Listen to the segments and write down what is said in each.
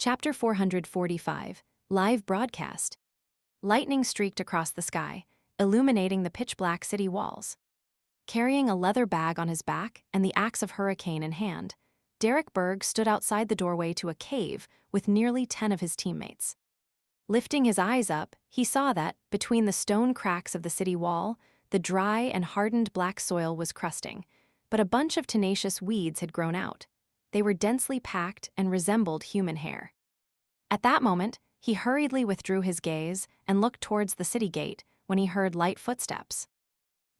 Chapter 445, Live Broadcast. Lightning streaked across the sky, illuminating the pitch-black city walls. Carrying a leather bag on his back and the axe of Hurricane in hand, Derek Berg stood outside the doorway to a cave with nearly 10 of his teammates. Lifting his eyes up, he saw that, between the stone cracks of the city wall, the dry and hardened black soil was crusting, but a bunch of tenacious weeds had grown out. They were densely packed and resembled human hair. At that moment, he hurriedly withdrew his gaze and looked towards the city gate when he heard light footsteps.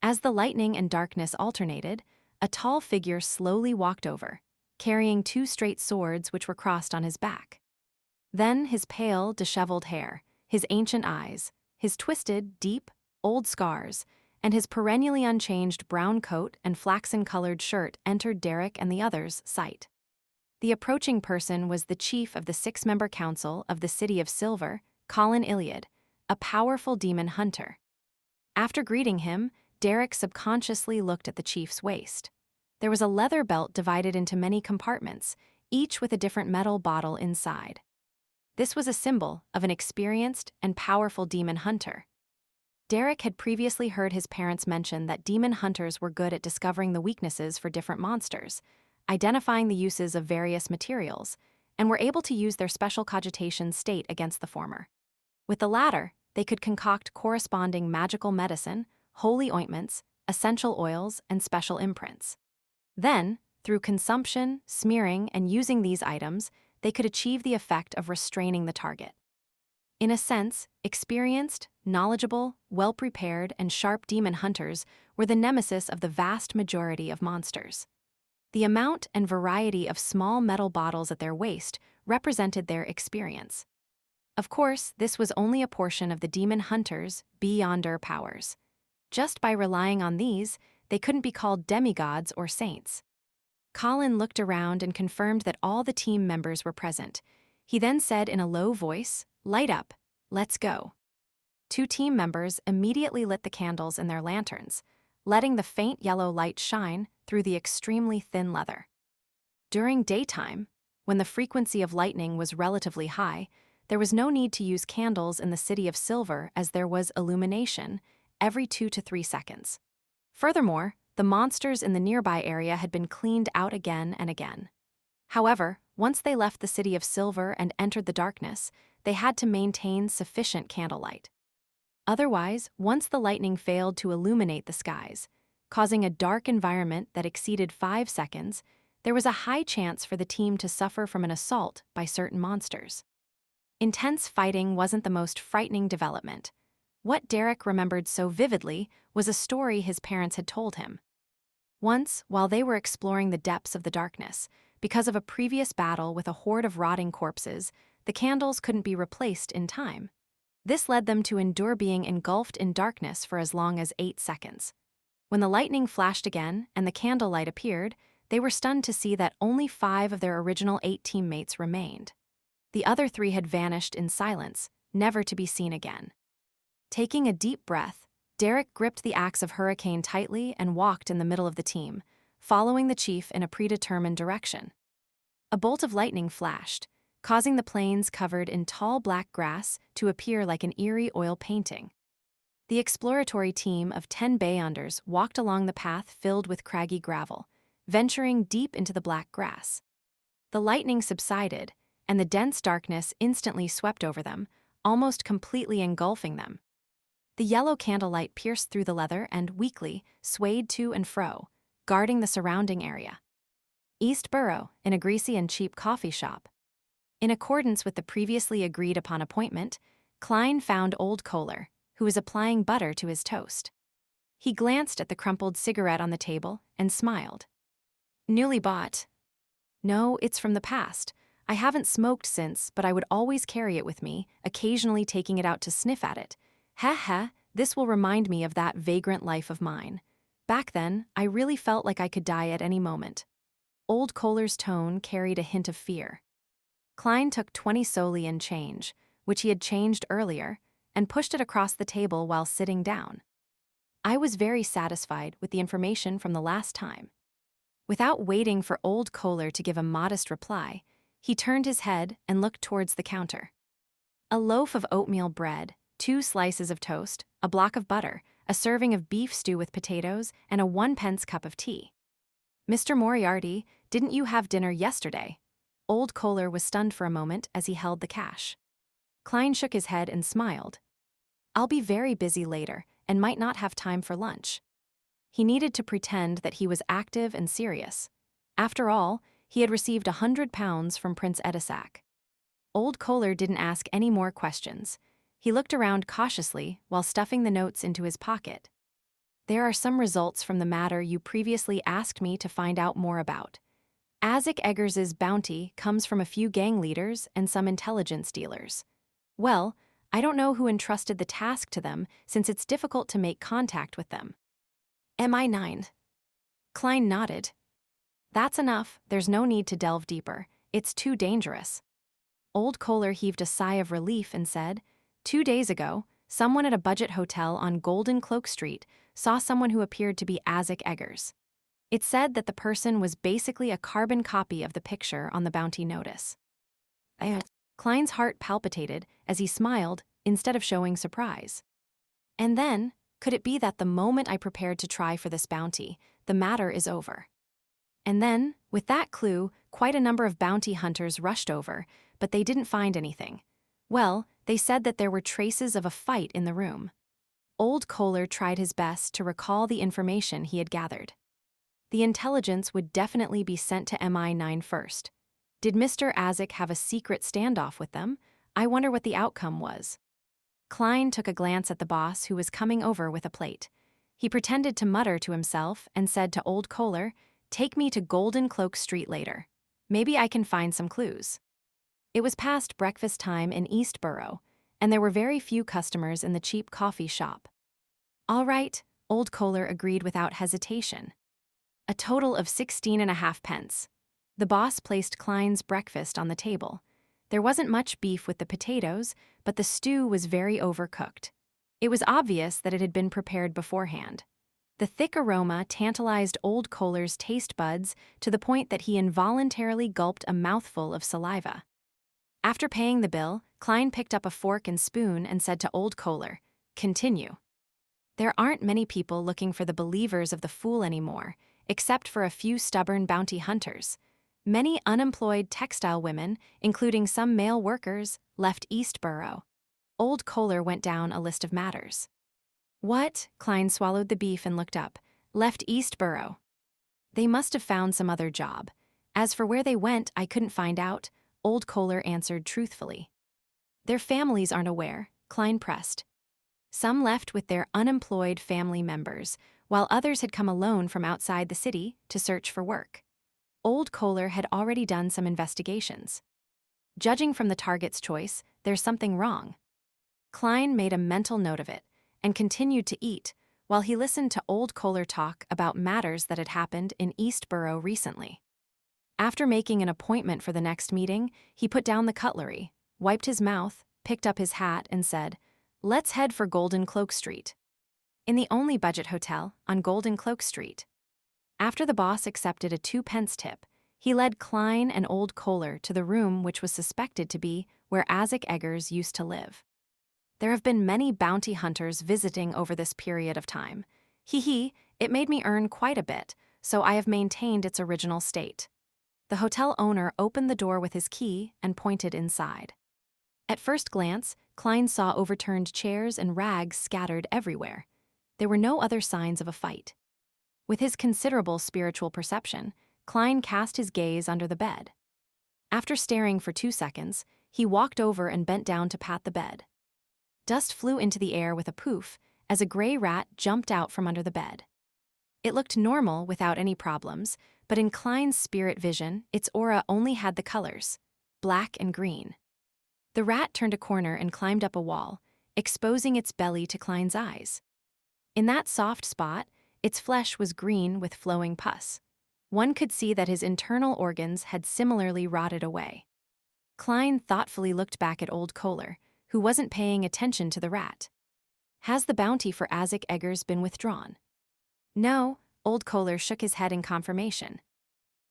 As the lightning and darkness alternated, a tall figure slowly walked over, carrying 2 straight swords which were crossed on his back. Then his pale, disheveled hair, his ancient eyes, his twisted, deep, old scars, and his perennially unchanged brown coat and flaxen-colored shirt entered Derek and the others' sight. The approaching person was the chief of the 6-member council of the City of Silver, Colin Iliad, a powerful demon hunter. After greeting him, Derek subconsciously looked at the chief's waist. There was a leather belt divided into many compartments, each with a different metal bottle inside. This was a symbol of an experienced and powerful demon hunter. Derek had previously heard his parents mention that demon hunters were good at discovering the weaknesses for different monsters, identifying the uses of various materials, and were able to use their special cogitation state against the former. With the latter, they could concoct corresponding magical medicine, holy ointments, essential oils, and special imprints. Then, through consumption, smearing, and using these items, they could achieve the effect of restraining the target. In a sense, experienced, knowledgeable, well-prepared, and sharp demon hunters were the nemesis of the vast majority of monsters. The amount and variety of small metal bottles at their waist represented their experience. Of course, this was only a portion of the demon hunters' beyonder powers. Just by relying on these, they couldn't be called demigods or saints. Colin looked around and confirmed that all the team members were present. He then said in a low voice, "Light up, let's go." 2 team members immediately lit the candles in their lanterns, letting the faint yellow light shine through the extremely thin leather. During daytime, when the frequency of lightning was relatively high, there was no need to use candles in the City of Silver as there was illumination every 2 to 3 seconds. Furthermore, the monsters in the nearby area had been cleaned out again and again. However, once they left the City of Silver and entered the darkness, they had to maintain sufficient candlelight. Otherwise, once the lightning failed to illuminate the skies, causing a dark environment that exceeded 5 seconds, there was a high chance for the team to suffer from an assault by certain monsters. Intense fighting wasn't the most frightening development. What Derek remembered so vividly was a story his parents had told him. Once, while they were exploring the depths of the darkness, because of a previous battle with a horde of rotting corpses, the candles couldn't be replaced in time. This led them to endure being engulfed in darkness for as long as 8 seconds. When the lightning flashed again and the candlelight appeared, they were stunned to see that only 5 of their original 8 teammates remained. The other 3 had vanished in silence, never to be seen again. Taking a deep breath, Derek gripped the axe of Hurricane tightly and walked in the middle of the team, following the chief in a predetermined direction. A bolt of lightning flashed, causing the plains covered in tall black grass to appear like an eerie oil painting. The exploratory team of 10 Beyonders walked along the path filled with craggy gravel, venturing deep into the black grass. The lightning subsided, and the dense darkness instantly swept over them, almost completely engulfing them. The yellow candlelight pierced through the leather and, weakly, swayed to and fro, guarding the surrounding area. East Borough, in a greasy and cheap coffee shop. In accordance with the previously agreed-upon appointment, Klein found Old Kohler, who was applying butter to his toast. He glanced at the crumpled cigarette on the table and smiled. "Newly bought." "No, it's from the past. I haven't smoked since, but I would always carry it with me, occasionally taking it out to sniff at it. Heh, this will remind me of that vagrant life of mine. Back then, I really felt like I could die at any moment." Old Kohler's tone carried a hint of fear. Klein took 20 soldi in change, which he had changed earlier, and pushed it across the table while sitting down. "I was very satisfied with the information from the last time." Without waiting for Old Kohler to give a modest reply, He turned his head and looked towards the counter. A loaf of oatmeal bread, 2 slices of toast, a block of butter, a serving of beef stew with potatoes, and a 1-pence cup of tea. Mr. Moriarty, didn't you have dinner yesterday? Old Kohler was stunned for a moment as he held the cash. Klein shook his head and smiled. I'll be very busy later and might not have time for lunch. He needed to pretend that he was active and serious. After all, he had received £100 from Prince Edisac. Old Kohler didn't ask any more questions. He looked around cautiously while stuffing the notes into his pocket. There are some results from the matter you previously asked me to find out more about. Isaac Eggers's bounty comes from a few gang leaders and some intelligence dealers. Well, I don't know who entrusted the task to them since it's difficult to make contact with them. MI9. Klein nodded. That's enough, there's no need to delve deeper. It's too dangerous. Old Kohler heaved a sigh of relief and said, 2 days ago, someone at a budget hotel on Golden Cloak Street saw someone who appeared to be Isaac Eggers. It said that the person was basically a carbon copy of the picture on the bounty notice. Klein's heart palpitated as he smiled instead of showing surprise. And then, could it be that the moment I prepared to try for this bounty, the matter is over? And then, with that clue, quite a number of bounty hunters rushed over, but they didn't find anything. Well, they said that there were traces of a fight in the room. Old Kohler tried his best to recall the information he had gathered. The intelligence would definitely be sent to MI9 first. Did Mr. Isaac have a secret standoff with them? I wonder what the outcome was. Klein took a glance at the boss who was coming over with a plate. He pretended to mutter to himself and said to Old Kohler, "Take me to Golden Cloak Street later. Maybe I can find some clues." It was past breakfast time in Eastborough, and there were very few customers in the cheap coffee shop. All right, Old Kohler agreed without hesitation. A total of 16.5 pence. The boss placed Klein's breakfast on the table. There wasn't much beef with the potatoes, but the stew was very overcooked. It was obvious that it had been prepared beforehand. The thick aroma tantalized Old Kohler's taste buds to the point that he involuntarily gulped a mouthful of saliva. After paying the bill, Klein picked up a fork and spoon and said to Old Kohler, "Continue." There aren't many people looking for the believers of the fool anymore, except for a few stubborn bounty hunters. Many unemployed textile women, including some male workers, left Eastborough. Old Kohler went down a list of matters. What? Klein swallowed the beef and looked up. Left Eastborough. They must have found some other job. As for where they went, I couldn't find out, Old Kohler answered truthfully. Their families aren't aware, Klein pressed. Some left with their unemployed family members, while others had come alone from outside the city to search for work. Old Kohler had already done some investigations. Judging from the target's choice, there's something wrong. Klein made a mental note of it and continued to eat while he listened to Old Kohler talk about matters that had happened in Eastborough recently. After making an appointment for the next meeting, he put down the cutlery, wiped his mouth, picked up his hat, and said, "Let's head for Golden Cloak Street." In the only budget hotel on Golden Cloak Street. After the boss accepted a 2-pence tip, he led Klein and Old Kohler to the room which was suspected to be where Isaac Eggers used to live. There have been many bounty hunters visiting over this period of time. It made me earn quite a bit, so I have maintained its original state. The hotel owner opened the door with his key and pointed inside. At first glance, Klein saw overturned chairs and rags scattered everywhere. There were no other signs of a fight. With his considerable spiritual perception, Klein cast his gaze under the bed. After staring for 2 seconds, he walked over and bent down to pat the bed. Dust flew into the air with a poof as a gray rat jumped out from under the bed. It looked normal without any problems, but in Klein's spirit vision, its aura only had the colors, black and green. The rat turned a corner and climbed up a wall, exposing its belly to Klein's eyes. In that soft spot, its flesh was green with flowing pus. One could see that his internal organs had similarly rotted away. Klein thoughtfully looked back at Old Kohler, who wasn't paying attention to the rat. Has the bounty for Isaac Eggers been withdrawn? No, Old Kohler shook his head in confirmation.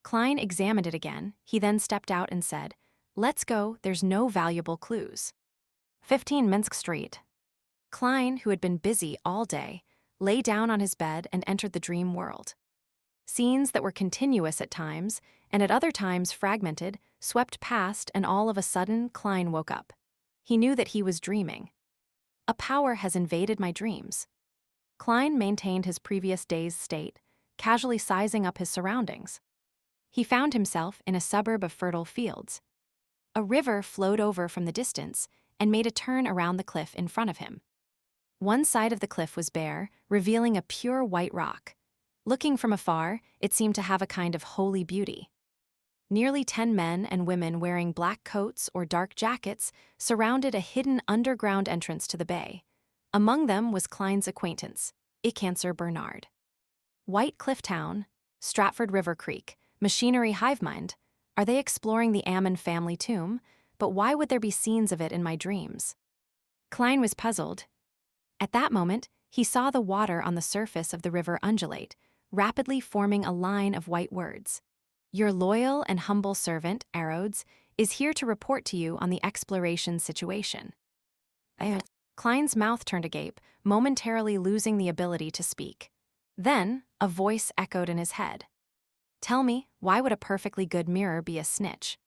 Klein examined it again. He then stepped out and said, "Let's go, there's no valuable clues." 15 Minsk Street. Klein, who had been busy all day, lay down on his bed and entered the dream world. Scenes that were continuous at times, and at other times fragmented, swept past, and all of a sudden Klein woke up. He knew that he was dreaming. A power has invaded my dreams. Klein maintained his previous day's state, casually sizing up his surroundings. He found himself in a suburb of fertile fields. A river flowed over from the distance and made a turn around the cliff in front of him. One side of the cliff was bare, revealing a pure white rock. Looking from afar, it seemed to have a kind of holy beauty. Nearly 10 men and women wearing black coats or dark jackets surrounded a hidden underground entrance to the bay. Among them was Klein's acquaintance, Icancer Bernard. White Cliff Town, Stratford River Creek, Machinery Hivemind. Are they exploring the Ammon family tomb? But why would there be scenes of it in my dreams? Klein was puzzled. At that moment, he saw the water on the surface of the river undulate, rapidly forming a line of white words. Your loyal and humble servant, Arodes, is here to report to you on the exploration situation. Klein's mouth turned agape, momentarily losing the ability to speak. Then, a voice echoed in his head. Tell me, why would a perfectly good mirror be a snitch?